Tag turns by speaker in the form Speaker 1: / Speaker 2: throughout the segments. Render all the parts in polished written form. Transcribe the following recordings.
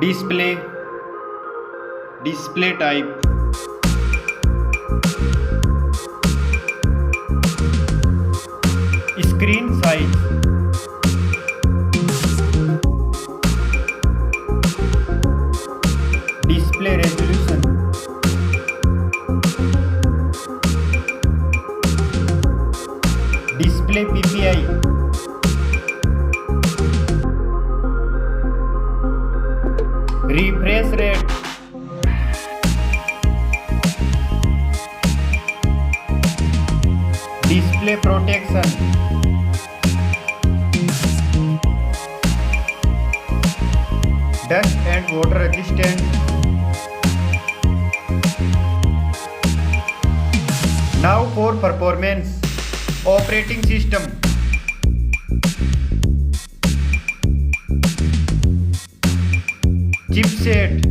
Speaker 1: display, display type, screen size, display resolution, display PPI, refresh rate, display protection, dust and water resistant. Now for performance. Operating system, chipset,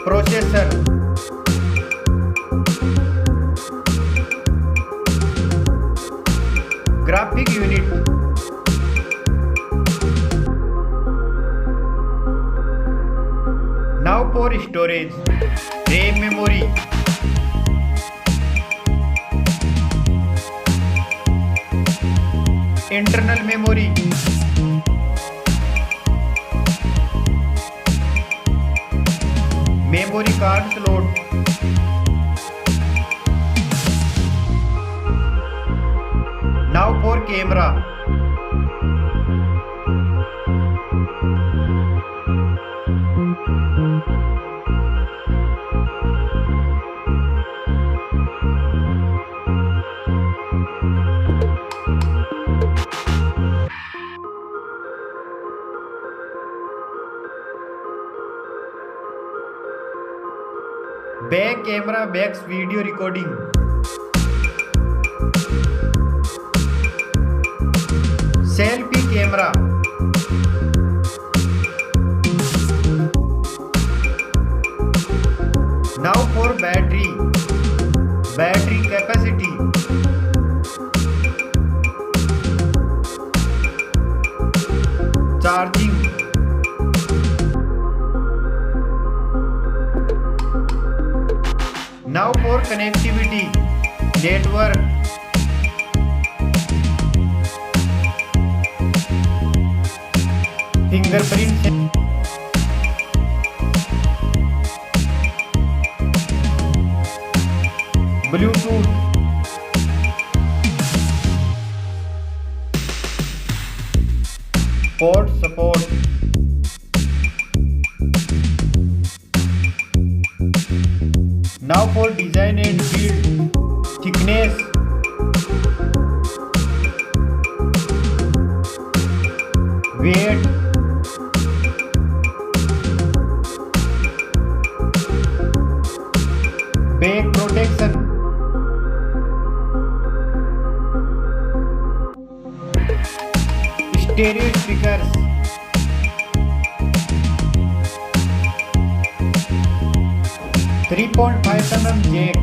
Speaker 1: processor, graphic unit, now for storage, RAM memory, internal memory, memory card slot, now for camera, back camera backs video recording, selfie camera, now for battery, battery capacity, charging, now for connectivity, network, fingerprint, Bluetooth, port support, now for design and build, thickness, weight, back protection, stereo speakers, 3.5mm jack,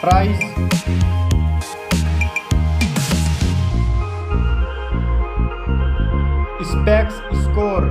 Speaker 1: price, specs score,